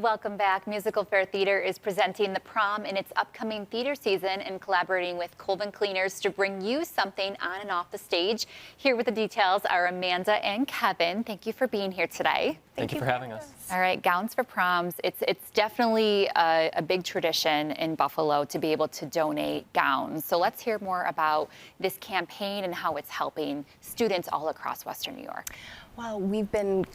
Welcome back. MusicalFare Theater is presenting the Prom in its upcoming theater season and collaborating with Colvin cleaners to bring you something on and off the stage. Here with the details are Amanda and Kevin. Thank you for being here today. Thank you for having us. All right, Gowns for Proms. It's definitely a big tradition in Buffalo to be able to donate gowns. So let's hear more about this campaign and how it's helping students all across Western New York. Well, we've been,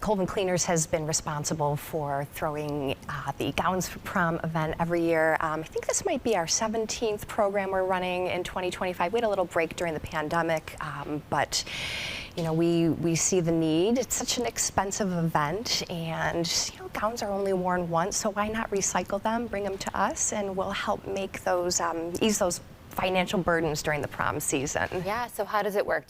Colvin Cleaners has been responsible for throwing the Gowns for Prom event every year. I think this might be our 17th program we're running in 2025. We had a little break during the pandemic, but you know, we see the need. It's such an expensive event, and you know, gowns are only worn once, so why not recycle them, bring them to us, and we'll help make those, ease those financial burdens during the prom season. Yeah, so how does it work?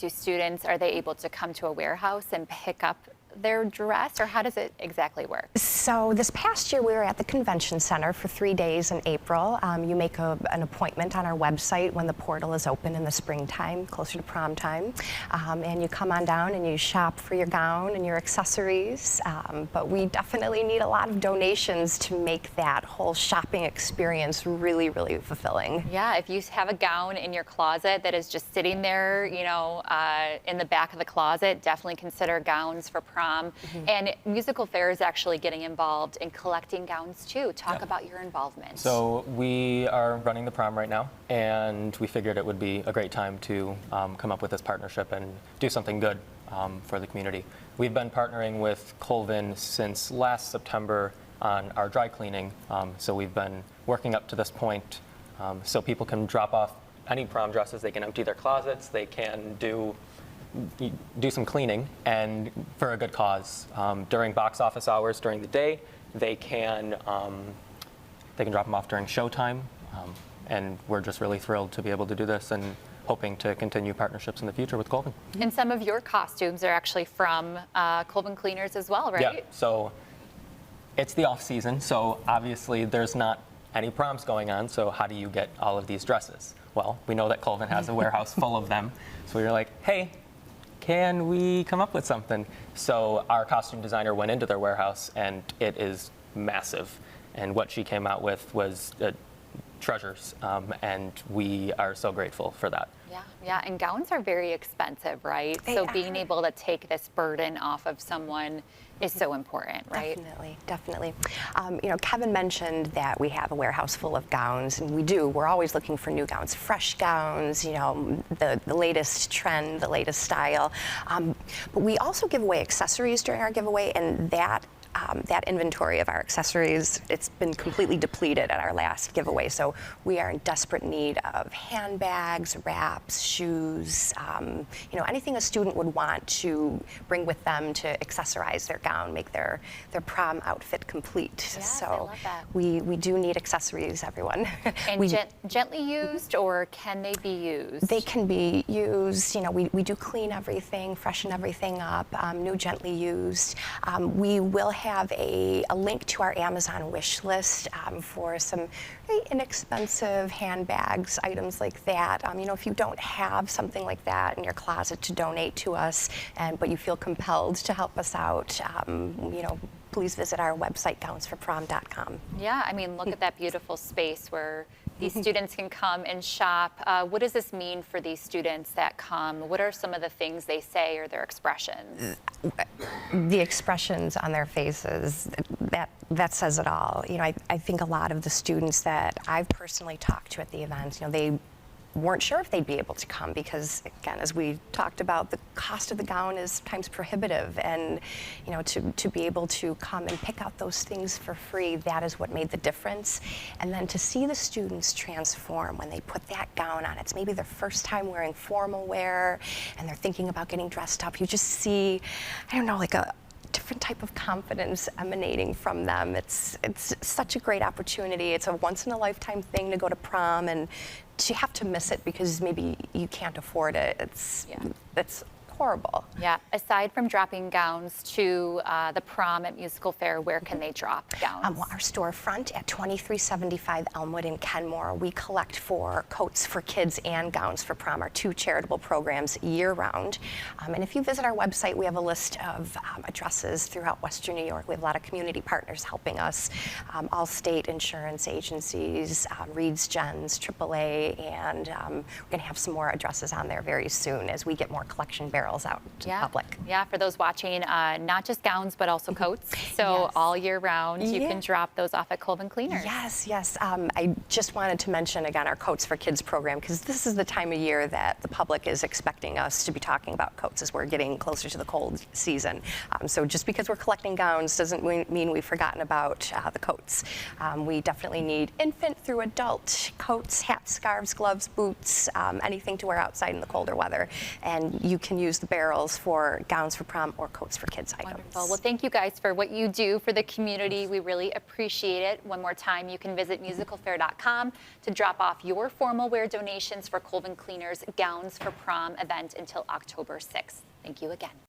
Are they able to come to a warehouse and pick up their dress, or how does it exactly work? So this past year we were at the convention center for 3 days in April. You make an appointment on our website when the portal is open in the springtime, closer to prom time, and you come on down and you shop for your gown and your accessories. But we definitely need a lot of donations to make that whole shopping experience really, really fulfilling. Yeah, if you have a gown in your closet that is just sitting there, you know, in the back of the closet, definitely consider Gowns for Prom. And MusicalFare is actually getting involved in collecting gowns too. Talk about your involvement. So we are running the prom right now, and we figured it would be a great time to come up with this partnership and do something good for the community. We've been partnering with Colvin since last September on our dry cleaning. So we've been working up to this point so people can drop off any prom dresses. They can empty their closets. They can do some cleaning, and for a good cause. During box office hours during the day, they can drop them off during showtime, and we're just really thrilled to be able to do this and hoping to continue partnerships in the future with Colvin. And some of your costumes are actually from Colvin Cleaners as well, right? Yeah, so it's the off season, so obviously there's not any proms going on, so how do you get all of these dresses? Well, we know that Colvin has a warehouse full of them, so we were like, hey, can we come up with something? So our costume designer went into their warehouse, and it is massive. And what she came out with was treasures, and we are so grateful for that. Yeah, and gowns are very expensive, right? So being able to take this burden off of someone is so important, right? Definitely. You know, Kevin mentioned that we have a warehouse full of gowns, and we do. We're always looking for new gowns, fresh gowns, you know, the latest trend, the latest style. But we also give away accessories during our giveaway, and that inventory of our accessories, it's been completely depleted at our last giveaway. So we are in desperate need of handbags, wraps, shoes, you know, anything a student would want to bring with them to accessorize their gown, make their prom outfit complete. Yes, so I love that. we do need accessories, everyone. And gently used, or can they be used? They can be used. You know, we do clean everything, freshen everything up, new gently used. We will have a link to our Amazon wish list for some very inexpensive handbags, items like that. You know, if you don't have something like that in your closet to donate to us, but you feel compelled to help us out, you know, please visit our website, gownsforprom.com. Yeah, I mean, look at that beautiful space where these students can come and shop. What does this mean for these students that come? What are some of the things they say or their expressions? The expressions on their faces, that says it all. You know, I think a lot of the students that I've personally talked to at the events, you know, they weren't sure if they'd be able to come because, again, as we talked about, the cost of the gown is times prohibitive, and you know, to be able to come and pick out those things for free, that is what made the difference. And then to see the students transform when they put that gown on, it's maybe their first time wearing formal wear, and they're thinking about getting dressed up. You just see, I don't know, like a different type of confidence emanating from them. It's such a great opportunity. It's a once-in-a-lifetime thing to go to prom, and to have to miss it because maybe you can't afford it. It's horrible. Yeah. Aside from dropping gowns to the prom at MusicalFare, where can they drop gowns? Well, our storefront at 2375 Elmwood in Kenmore, we collect for coats for kids and gowns for prom, our two charitable programs year-round. And if you visit our website, we have a list of addresses throughout Western New York. We have a lot of community partners helping us, all state insurance agencies, Reed's Gens, AAA, and we're going to have some more addresses on there very soon as we get more collection barrels out to the public. Yeah, for those watching, not just gowns, but also coats. So Yes. all year round, you can drop those off at Colvin Cleaners. Yes, yes. I just wanted to mention again our Coats for Kids program, because this is the time of year that the public is expecting us to be talking about coats as we're getting closer to the cold season. So just because we're collecting gowns doesn't mean we've forgotten about the coats. We definitely need infant through adult coats, hats, scarves, gloves, boots, anything to wear outside in the colder weather. And you can use the barrels for gowns for prom or coats for kids items. Wonderful. Well, thank you guys for what you do for the community. We really appreciate it. One more time, you can visit MusicalFare.com to drop off your formal wear donations for Colvin Cleaners Gowns for Prom event until October 6th. Thank you again.